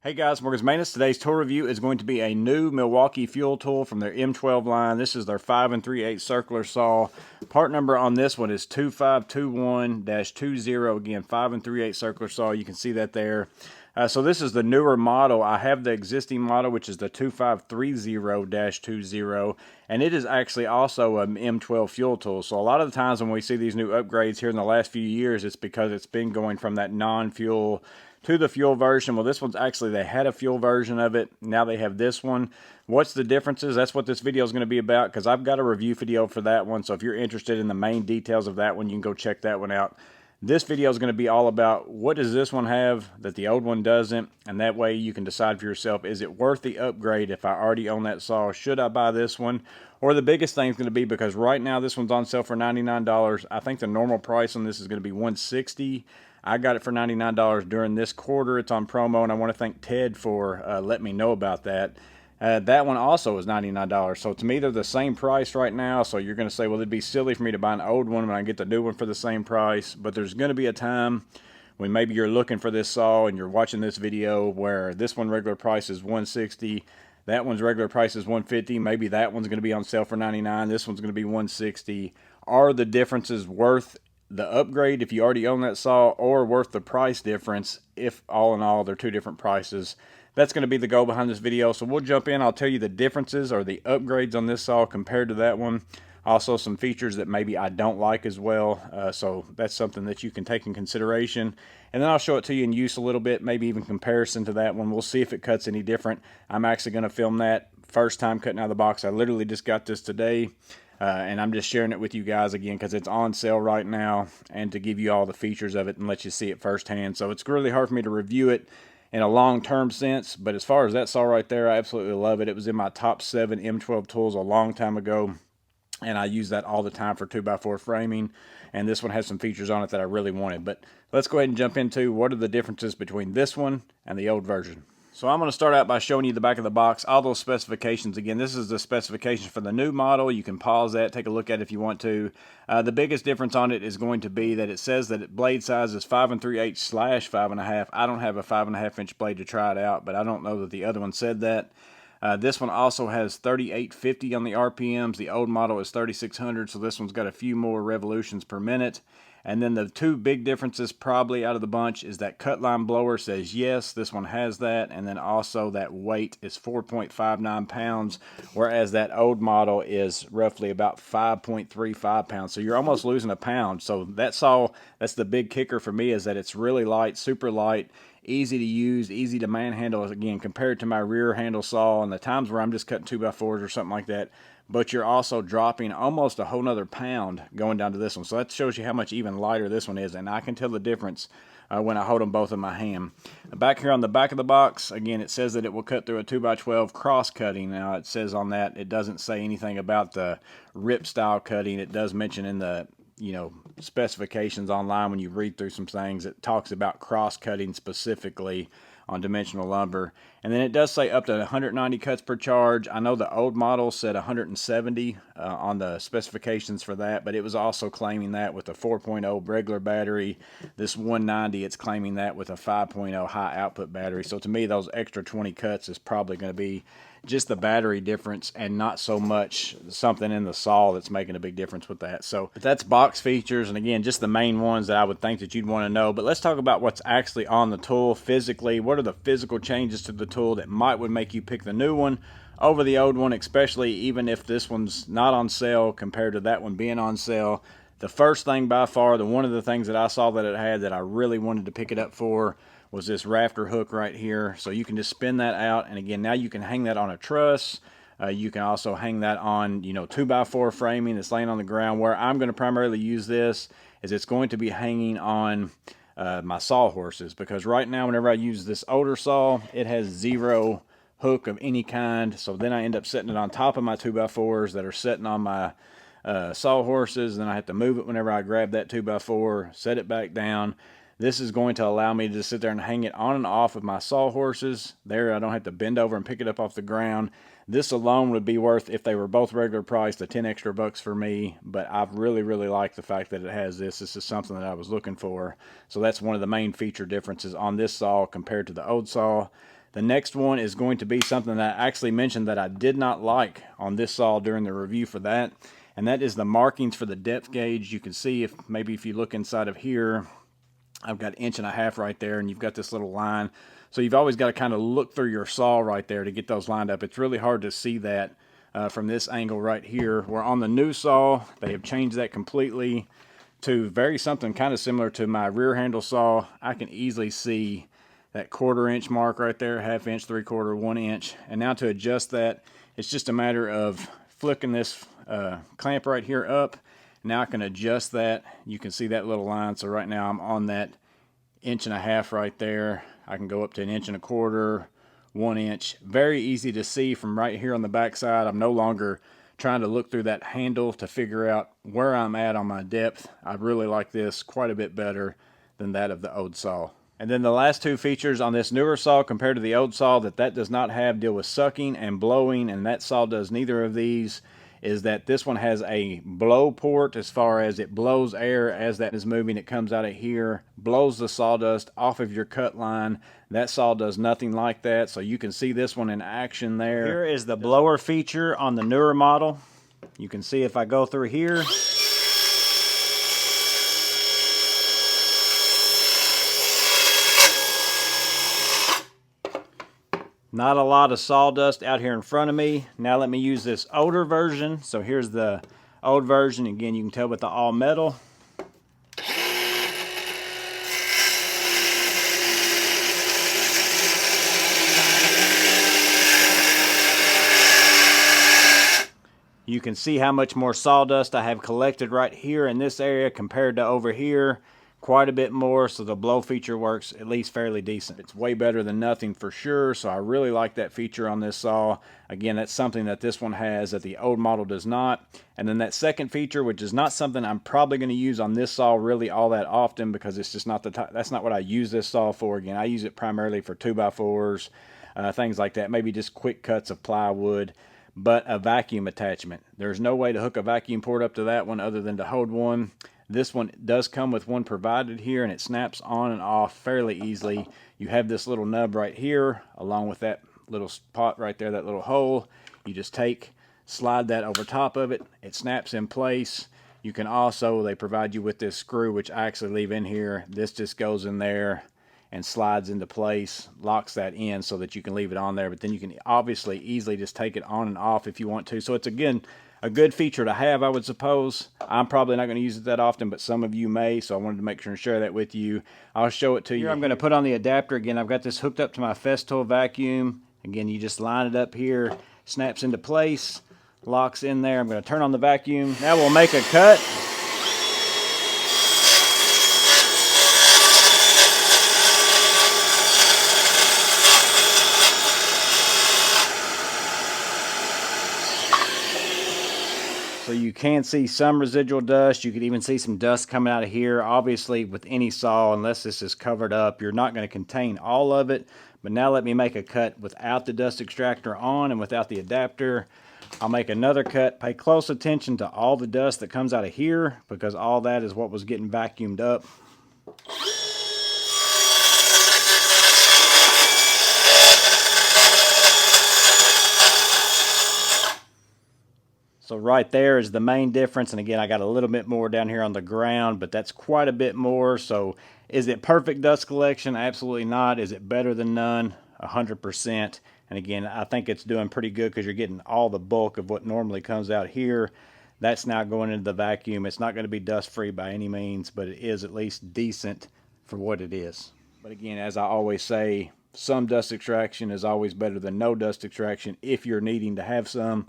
Hey guys, Morgan's Maintenance. Today's tool review is going to be a new Milwaukee fuel tool from their M12 line. This is their 5 3/8 circular saw. Part number on this one is 2521-20. Again, 5 3/8 circular saw. You can see that there. So this is the newer model. I have the existing model, which is the 2530-20, and it is actually also an M12 fuel tool. So a lot of the times when we see these new upgrades here in the last few years, it's because it's been going from that non-fuel to the fuel version. Well, this one's actually, they had a fuel version of it. Now they have this one. What's the differences? That's what this video is going to be about, because I've got a review video for that one. So if you're interested in the main details of that one, you can go check that one out. This video is going to be all about what does this one have that the old one doesn't, and that way you can decide for yourself, is it worth the upgrade if I already own that saw? Should I buy this one? Or the biggest thing is going to be, because right now this one's on sale for $99. I think the normal price on this is going to be $160. I got it for $99 during this quarter. It's on promo, and I want to thank Ted for letting me know about that. That one also is $99. So to me, they're the same price right now. So you're going to say, well, it'd be silly for me to buy an old one when I get the new one for the same price. But there's going to be a time when maybe you're looking for this saw and you're watching this video where this one regular price is $160. That one's regular price is $150. Maybe that one's going to be on sale for $99. This one's going to be $160. Are the differences worth the upgrade if you already own that saw, or worth the price difference if all in all they're two different prices? That's going to be the goal behind this video. So we'll jump in. I'll tell you the differences or the upgrades on this saw compared to that one. Also some features that maybe I don't like as well. So that's something that you can take in consideration. And then I'll show it to you in use a little bit, maybe even comparison to that one. We'll see if it cuts any different. I'm actually going to film that first time cutting out of the box. I literally just got this today. And I'm just sharing it with you guys again because it's on sale right now, and to give you all the features of it and let you see it firsthand. So it's really hard for me to review it in a long-term sense, but as far as that saw right there, I absolutely love it. It was in my top 7 M12 tools a long time ago, and I use that all the time for 2x4 framing, and this one has some features on it that I really wanted. But let's go ahead and jump into what are the differences between this one and the old version. So I'm going to start out by showing you the back of the box, all those specifications. Again, this is the specifications for the new model. You can pause that, take a look at it if you want to. The biggest difference on it is going to be that it says that blade size is 5 3/8/5.5. I don't have a 5.5 inch blade to try it out, but I don't know that the other one said that. This one also has 3850 on the RPMs. The old model is 3600, so this one's got a few more revolutions per minute. And then the two big differences probably out of the bunch is that cut line blower says yes, this one has that, and then also that weight is 4.59 pounds, whereas that old model is roughly about 5.35 pounds. So you're almost losing a pound. So that saw, that's the big kicker for me, is that it's really light, super light, easy to use, easy to manhandle. Again, compared to my rear handle saw and the times where I'm just cutting 2x4s or something like that, but you're also dropping almost a whole nother pound going down to this one. So that shows you how much even lighter this one is, and I can tell the difference when I hold them both in my hand. Back here on the back of the box, again, it says that it will cut through a 2x12 cross cutting. Now it says on that, it doesn't say anything about the rip style cutting. It does mention in the specifications online, when you read through some things, it talks about cross cutting specifically on dimensional lumber. And then it does say up to 190 cuts per charge. I know the old model said 170 on the specifications for that, but it was also claiming that with a 4.0 regular battery. This 190, it's claiming that with a 5.0 high output battery. So to me, those extra 20 cuts is probably going to be just the battery difference and not so much something in the saw that's making a big difference with that. So that's box features, and again, just the main ones that I would think that you'd want to know. But let's talk about what's actually on the tool physically. What are the physical changes to the tool that would make you pick the new one over the old one, especially even if this one's not on sale compared to that one being on sale? The first thing by far, one of the things that I saw that it had that I really wanted to pick it up for, was this rafter hook right here. So you can just spin that out, and again, now you can hang that on a truss. You can also hang that on 2x4 framing that's laying on the ground. Where I'm going to primarily use this is it's going to be hanging on my sawhorses, because right now whenever I use this older saw, it has zero hook of any kind. So then I end up setting it on top of my 2x4s that are sitting on my sawhorses. Then I have to move it whenever I grab that 2x4, set it back down. This is going to allow me to just sit there and hang it on and off of my sawhorses. There, I don't have to bend over and pick it up off the ground. This alone would be worth, if they were both regular price, the 10 extra bucks for me. But I've really liked the fact that it has this. This is something that I was looking for. So that's one of the main feature differences on this saw compared to the old saw. The next one is going to be something that I actually mentioned that I did not like on this saw during the review for that, and that is the markings for the depth gauge. You can see if you look inside of here, I've got 1.5 inches right there, and you've got this little line. So you've always got to kind of look through your saw right there to get those lined up. It's really hard to see that from this angle right here, where on the new saw, they have changed that completely to something kind of similar to my rear handle saw. I can easily see that 1/4 inch mark right there, 1/2 inch, 3/4, 1 inch. And now to adjust that, it's just a matter of flicking this clamp right here up. Now I can adjust that. You can see that little line. So right now I'm on that 1.5 inch right there. I can go up to 1.25 inches, 1 inch. Very easy to see from right here on the back side. I'm no longer trying to look through that handle to figure out where I'm at on my depth. I really like this quite a bit better than that of the old saw. And then the last two features on this newer saw compared to the old saw that does not have deal with sucking and blowing, and that saw does neither of these, is that this one has a blow port as far as it blows air as that is moving. It comes out of here, blows the sawdust off of your cut line. That saw does nothing like that, so you can see this one in action there. Here is the blower feature on the newer model. You can see if I go through here, not a lot of sawdust out here in front of me. Now let me use this older version. So here's the old version. Again, you can tell with the all metal. You can see how much more sawdust I have collected right here in this area compared to over here. Quite a bit more, so the blow feature works at least fairly decent. It's way better than nothing for sure, so I really like that feature on this saw. Again, that's something that this one has that the old model does not. And then that second feature, which is not something I'm probably going to use on this saw really all that often, because it's just not that's not what I use this saw for. Again, I use it primarily for 2x4s, things like that, maybe just quick cuts of plywood. But a vacuum attachment. There's no way to hook a vacuum port up to that one other than to hold one. This one does come with one provided here, and it snaps on and off fairly easily. You have this little nub right here, along with that little spot right there, that little hole. You just slide that over top of it. It snaps in place. You can also, they provide you with this screw, which I actually leave in here. This just goes in there and slides into place, locks that in so that you can leave it on there. But then you can obviously easily just take it on and off if you want to. So it's, again, a good feature to have, I would suppose. I'm probably not going to use it that often, but some of you may, so I wanted to make sure and share that with you. I'll show it to you. Here I'm going to put on the adapter. Again, I've got this hooked up to my Festool vacuum. Again, you just line it up here, snaps into place, locks in there. I'm going to turn on the vacuum. Now we'll make a cut. So you can see some residual dust. You could even see some dust coming out of here. Obviously, with any saw, unless this is covered up, you're not going to contain all of it. But now let me make a cut without the dust extractor on and without the adapter. I'll make another cut. Pay close attention to all the dust that comes out of here, because all that is what was getting vacuumed up. So right there is the main difference. And again, I got a little bit more down here on the ground, but that's quite a bit more. So is it perfect dust collection? Absolutely not. Is it better than none? 100%. And again, I think it's doing pretty good because you're getting all the bulk of what normally comes out here. That's now going into the vacuum. It's not going to be dust free by any means, but it is at least decent for what it is. But again, as I always say, some dust extraction is always better than no dust extraction if you're needing to have some.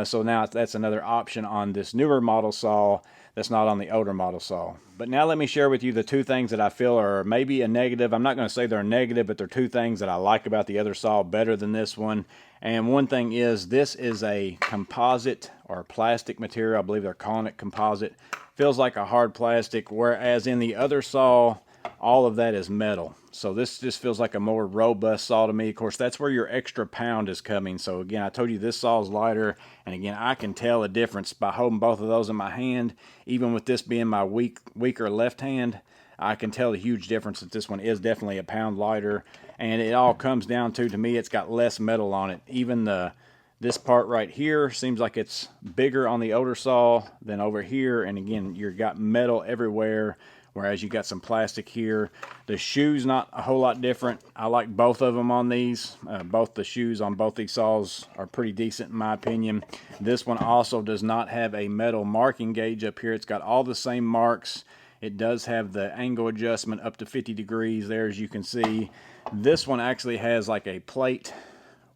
So now that's another option on this newer model saw that's not on the older model saw. But now let me share with you the two things that I feel are maybe a negative. I'm not going to say they're a negative, but they're two things that I like about the other saw better than this one. And one thing is, this is a composite or plastic material. I believe they're calling it composite. Feels like a hard plastic, whereas in the other saw, all of that is metal. So this just feels like a more robust saw to me. Of course, that's where your extra pound is coming. So again, I told you this saw is lighter. And again, I can tell a difference by holding both of those in my hand. Even with this being my weaker left hand, I can tell a huge difference that this one is definitely a pound lighter, and it all comes down to me, it's got less metal on it. Even this part right here seems like it's bigger on the older saw than over here, and again, you've got metal everywhere, whereas you got some plastic here. The shoe's not a whole lot different. I like both of them on these. Both the shoes on both these saws are pretty decent in my opinion. This one also does not have a metal marking gauge up here. It's got all the same marks. It does have the angle adjustment up to 50 degrees there, as you can see. This one actually has like a plate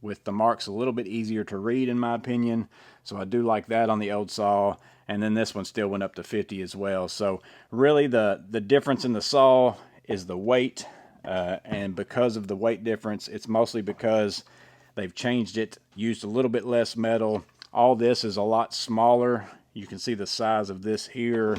with the marks a little bit easier to read in my opinion. So I do like that on the old saw. And then this one still went up to 50 as well. So really the difference in the saw is the weight. And because of the weight difference, it's mostly because they've changed it, used a little bit less metal. All this is a lot smaller. You can see the size of this here,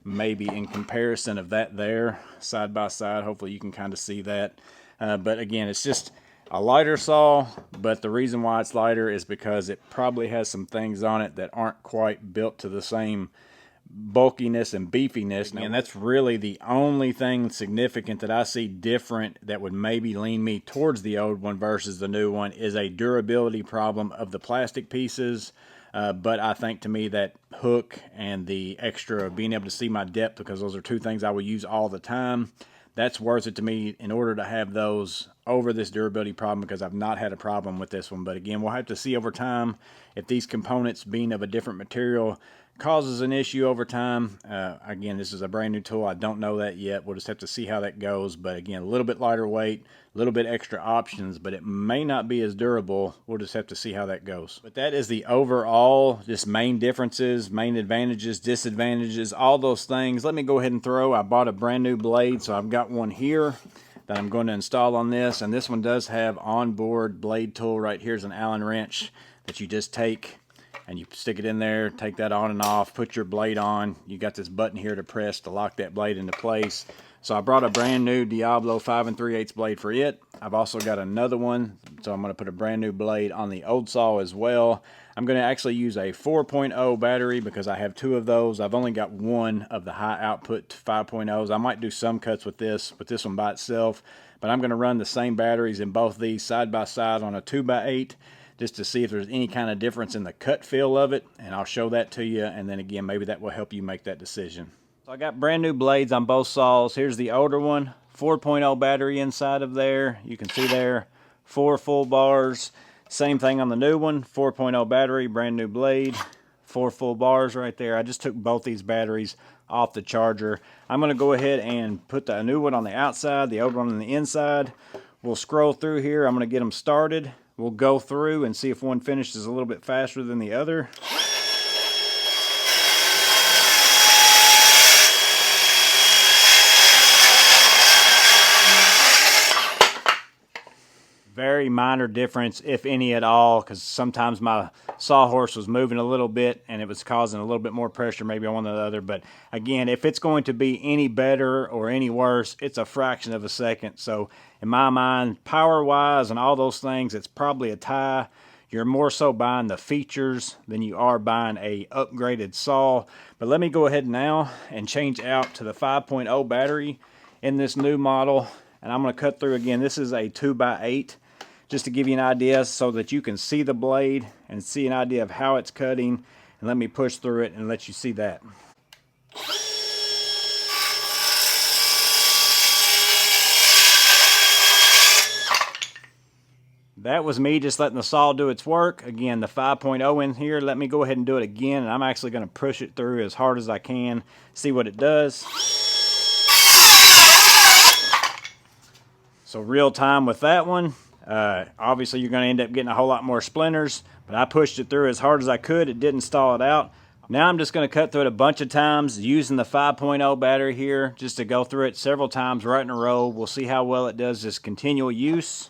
maybe in comparison of that there, side by side. Hopefully you can kind of see that. But again, it's just a lighter saw, but the reason why it's lighter is because it probably has some things on it that aren't quite built to the same bulkiness and beefiness. And that's really the only thing significant that I see different that would maybe lean me towards the old one versus the new one is a durability problem of the plastic pieces. But I think to me that hook and the extra of being able to see my depth, because those are two things I will use all the time, that's worth it to me in order to have those over this durability problem, because I've not had a problem with this one. But again, we'll have to see over time if these components being of a different material causes an issue over time. Again, this is a brand new tool. I don't know that yet. We'll just have to see how that goes. But again, a little bit lighter weight, a little bit extra options, but it may not be as durable. We'll just have to see how that goes. But that is the overall just main differences, main advantages, disadvantages, all those things. Let me go ahead and I bought a brand new blade, so I've got one here that I'm going to install on this. And this one does have onboard blade tool. Right here's an Allen wrench that you just take and you stick it in there, take that on and off, put your blade on. You got this button here to press to lock that blade into place. So I brought a brand new Diablo 5 3/8 blade for it. I've also got another one, so I'm going to put a brand new blade on the old saw as well. I'm going to actually use a 4.0 battery because I have two of those. I've only got one of the high output 5.0s. I might do some cuts with this one by itself, but I'm going to run the same batteries in both these side by side on a 2x8. Just to see if there's any kind of difference in the cut feel of it, and I'll show that to you, and then again, maybe that will help you make that decision. So I got brand new blades on both saws. Here's the older one, 4.0 battery inside of there. You can see there, 4 full bars. Same thing on the new one, 4.0 battery, brand new blade, 4 full bars right there. I just took both these batteries off the charger. I'm gonna go ahead and put the new one on the outside, the old one on the inside. We'll scroll through here. I'm gonna get them started. We'll go through and see if one finishes a little bit faster than the other. Very minor difference, if any at all, because sometimes my sawhorse was moving a little bit and it was causing a little bit more pressure maybe on one or the other. But again, if it's going to be any better or any worse, it's a fraction of a second. So in my mind, power-wise and all those things, it's probably a tie. You're more so buying the features than you are buying a upgraded saw. But let me go ahead now and change out to the 5.0 battery in this new model. And I'm going to cut through again. This is a 2x8. Just to give you an idea so that you can see the blade and see an idea of how it's cutting. And let me push through it and let you see that. That was me just letting the saw do its work. Again, the 5.0 in here. Let me go ahead and do it again. And I'm actually going to push it through as hard as I can. See what it does. So real time with that one. Obviously you're going to end up getting a whole lot more splinters, but I pushed it through as hard as I could. It didn't stall it out. Now I'm just going to cut through it a bunch of times using the 5.0 battery here, just to go through it several times right in a row. We'll see how well it does this continual use.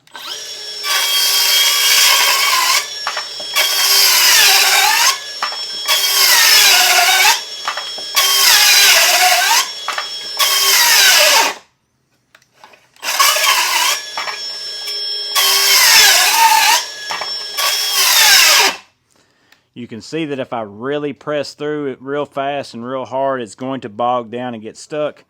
You can see that if I really press through it real fast and real hard, it's going to bog down and get stuck.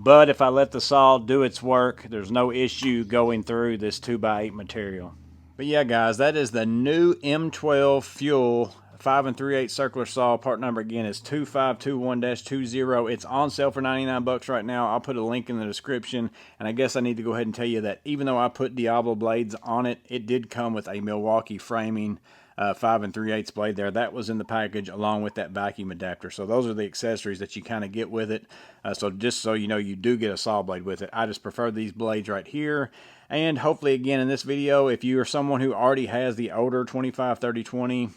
But if I let the saw do its work, there's no issue going through this 2x8 material. But yeah, guys, that is the new M12 Fuel 5 3/8 circular saw. Part number again is 2521-20. It's on sale for 99 bucks right now. I'll put a link in the description. And I guess I need to go ahead and tell you that even though I put Diablo blades on it, it did come with a Milwaukee framing 5 3/8 blade there. That was in the package along with that vacuum adapter. So those are the accessories that you kind of get with it. So just so you know, you do get a saw blade with it. I just prefer these blades right here. And hopefully, again, in this video, if you are someone who already has the older 25-30-20,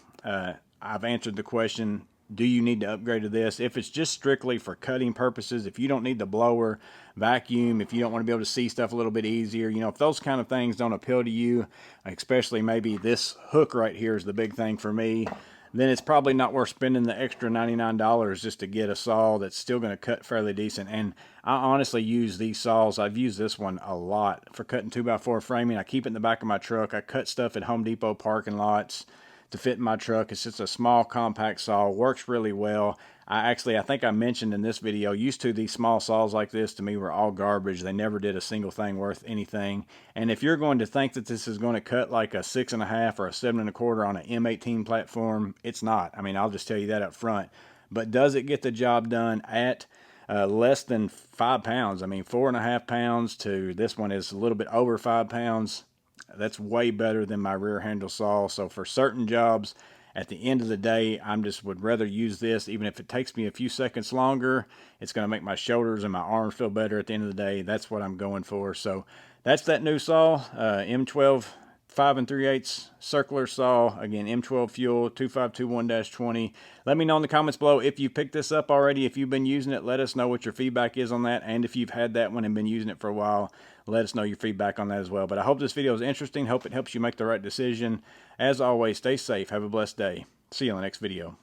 I've answered the question, do you need to upgrade to this? If it's just strictly for cutting purposes, if you don't need the blower, vacuum, if you don't want to be able to see stuff a little bit easier, you know, if those kind of things don't appeal to you, especially maybe this hook right here is the big thing for me, then it's probably not worth spending the extra $99 just to get a saw that's still going to cut fairly decent. And I honestly use these saws. I've used this one a lot for cutting 2x4 framing. I keep it in the back of my truck. I cut stuff at Home Depot parking lots to fit in my truck. It's just a small compact saw, works really well. I think I mentioned in this video, used to these small saws like this to me were all garbage. They never did a single thing worth anything. And if you're going to think that this is going to cut like a 6.5 or a 7 1/4 on an M18 platform, it's not. I mean, I'll just tell you that up front. But does it get the job done at less than 5 pounds? I mean, 4.5 pounds to this one is a little bit over 5 pounds. That's way better than my rear handle saw. So for certain jobs, at the end of the day, would rather use this. Even if it takes me a few seconds longer, it's going to make my shoulders and my arms feel better at the end of the day. That's what I'm going for. So that's that new saw, M12 5 3/8 circular saw. Again, M12 Fuel 2521-20. Let me know in the comments below if you picked this up already. If you've been using it, let us know what your feedback is on that. And if you've had that one and been using it for a while, let us know your feedback on that as well. But I hope this video is interesting. Hope it helps you make the right decision. As always, stay safe. Have a blessed day. See you on the next video.